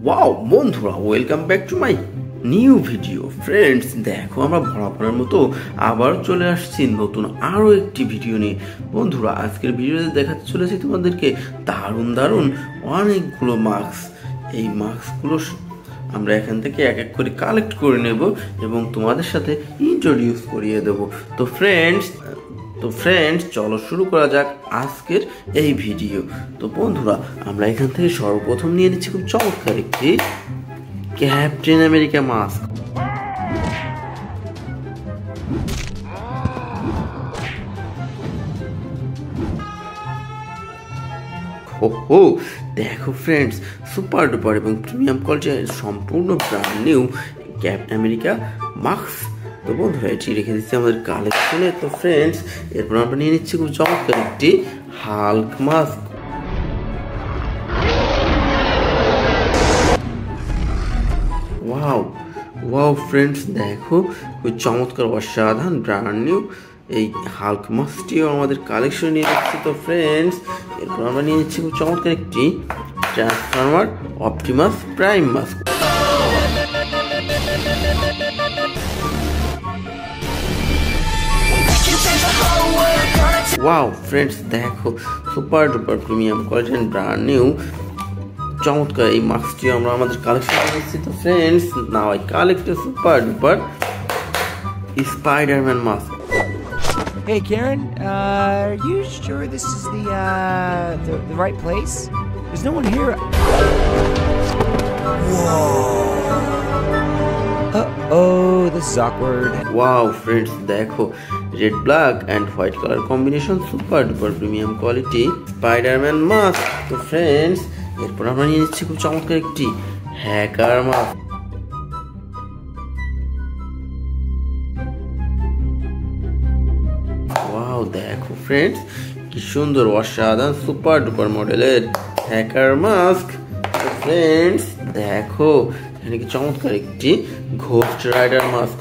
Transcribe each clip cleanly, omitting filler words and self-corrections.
Wow বন্ধুরা, welcome back to my new video. Friends, দেখো আমরা বরাবরের মতো আবার চলে আসছি নতুন আরও একটি ভিডিও নিয়ে। বন্ধুরা, আজকের ভিডিওতে দেখাতে চলেছি তোমাদেরকে দারুণ দারুণ অনেকগুলো মাস্ক। এই মাস্কগুলো আমরা এখান থেকে এক এক করে কালেক্ট করে নেব এবং তোমাদের সাথে ইন্ট্রোডিউস করিয়ে দেব। তো ফ্রেন্ডস চলো শুরু করা যাক আজকের এই ভিডিও। তো বন্ধুরা, আমরা এখান থেকে সর্বপ্রথম নিয়ে নিচ্ছি খুব চমৎকার একটি ক্যাপ্টেন আমেরিকা মাস্ক। হো দেখো ফ্রেন্ডস, সুপার ডুপার এবং প্রিমিয়াম কোয়ালিটির সম্পূর্ণ brand new captain America mask. তো বন্ধুরা, এটি রেখে দিচ্ছি আমাদের কালেকশনে। তো ফ্রেন্ডস, এরপর আমরা নিয়ে নিচ্ছি খুব চমৎকার একটি হাল্ক মাস্ক। ওয়াও ফ্রেন্ডস, দেখো খুব চমৎকার অসাধারণ ব্র্যান্ড নিউ এই হাল্ক মাস্কটিও আমাদের কালেকশন নিয়ে নিচ্ছি। তো ফ্রেন্ডস, এরপর আমরা নিয়ে নিচ্ছি খুব চমৎকার একটি transformer Optimus Prime mask. Wow friends, দেখো super duper premium quality and brand new চমৎকার এই মাস্কটিও আমরা আমাদের কালেকশন নিচ্ছি। তো friends, now I collect a super duper Spiderman mask. Hey Karen, are you sure this is the right place? There's no one here. Whoa. Uh-oh, this is awkward. Wow friends, দেখো red black and white colour combination super duper premium quality Spider-Man mask. তো friends, এরপর আমরা নিয়ে নিচ্ছি খুব চমৎকার একটি hacker mask. Wow দেখো ফ্রেন্ডস, কি সুন্দর অসাধারণ সুপার ডুপার মডেলের হ্যাকার মাস্ক। তো ফ্রেন্ডস, দেখো এখানে কি চমৎকার একটি ঘোস্ট রাইডার মাস্ক।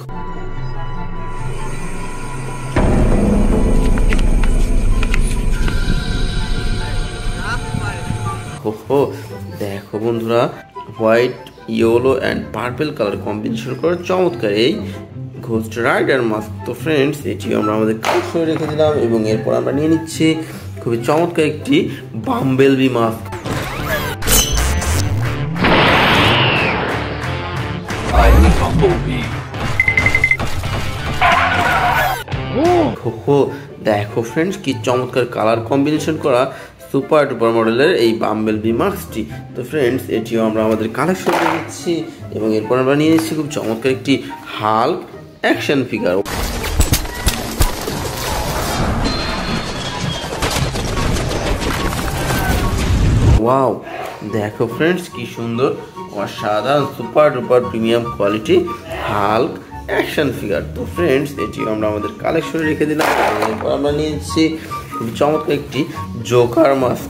দেখো বন্ধুরা, white yellow and purple colour combination করে চমৎকার এই ঘোস্ট রাইডার মাস্ক। তো ফ্রেন্ডস, এটি আমরা আমাদের কালেকশনে রেখে দিলাম এবং এরপর আমরা নিয়ে নিচ্ছি খুবই চমৎকার একটি বাম্বেলবি মাস্ক। দেখো ফ্রেন্ডস, কি চমৎকার কালার কম্বিনেশন করা সুপার ডুপার মডেলের এই বাম্বেলবি মাস্কটি। তো ফ্রেন্ডস, এটিও আমরা আমাদের কালেকশনে নিচ্ছি এবং এরপর আমরা নিয়ে নিচ্ছি খুব চমৎকার একটি হাল্ক অ্যাকশন ফিগার। ওয়াও দেখো ফ্রেন্ডস, কি সুন্দর অসাধারণ super duper premium quality Hulk action figure. তো ফ্রেন্ডস, এটিও আমরা আমাদের কালেকশনে রেখে দিলাম। এরপর আমরা নিয়েছি খুব চমৎকার একটি জোকার মাস্ক।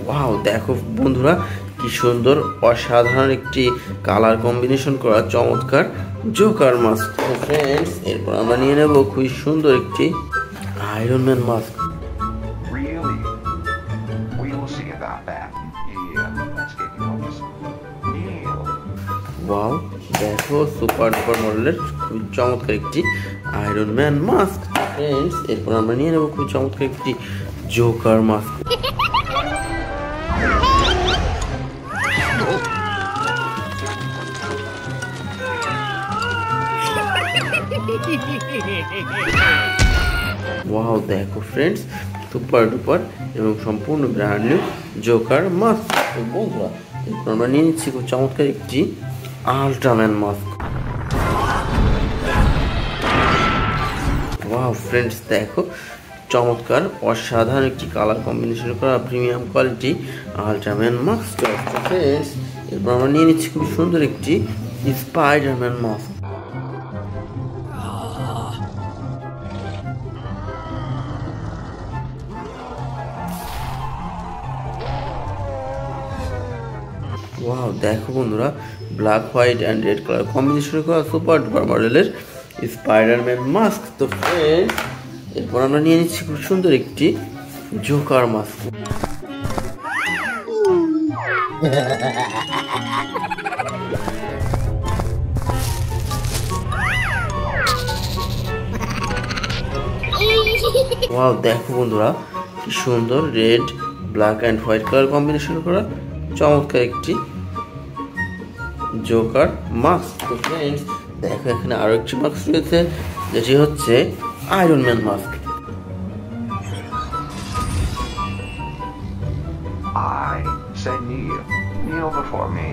ওয়াও দেখো বন্ধুরা, কি সুন্দর অসাধারণ একটি কালার কম্বিনেশন করা চমৎকার জোকার মাস্ক। তো ফ্রেন্ডস, এরপর আমরা নিয়ে নেব খুবই সুন্দর একটি আয়রন ম্যান মাস্ক। ওয়াও দেখো সুপার ডুপার মডেলের খুবই চমৎকার একটি আয়রন ম্যান মাস্ক। ফ্রেন্ডস, এরপর আমরা নিয়ে নেব খুবই চমৎকার একটি জোকার মাস্ক। ওয়াও দেখো ফ্রেন্ডস, সুপার ডুপার এবং সম্পূর্ণ ব্র্যান্ড নিউ জোকার মাস্ক। বন্ধুরা, এরপর আমরা নিয়ে নিচ্ছি খুব চমৎকার একটি আল্ট্রাম্যান মাস্ক। ওয়াও ফ্রেন্ডস, দেখো চমৎকার অসাধারণ একটি কালার কম্বিনেশন করা প্রিমিয়াম কোয়ালিটি আল্ট্রাম্যান মাস্ক। ফ্রেন্ডস, এরপর আমরা নিয়ে নিচ্ছি খুব সুন্দর একটি স্পাইডারম্যান মাস্ক। ওয়াও দেখো বন্ধুরা, black white and red colour combination করা সুপার ডুপার মডেলের স্পাইডারম্যান মাস্ক। তো ফ্রেন্ডস এরপর আমরা নিয়ে নিচ্ছি খুব সুন্দর একটি জোকার মাস্ক। ওয়াও, দেখো বন্ধুরা কি সুন্দর red black and white colour combination করা চমৎকার একটি জোকার মাস্ক। তো ফ্রেন্ডস দেখো এখানে আরো একটি মাস্ক রয়েছে, যেটি হচ্ছে iron man mask. I say kneel before me.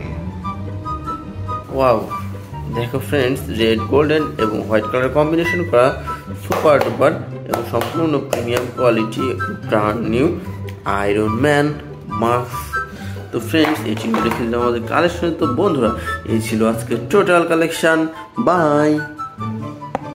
Wow, দেখো ফ্রেন্ডস রেড গোল্ডেন এবং হোয়াইট কালার কম্বিনেশন করা সুপার ডুপার এবং সম্পূর্ণ premium quality brand new iron man mask. তো ফ্রেন্ডস এটি ছিল আমাদের কালেকশন। তো বন্ধুরা এই ছিল আজকে টোটাল কালেকশন। বাই।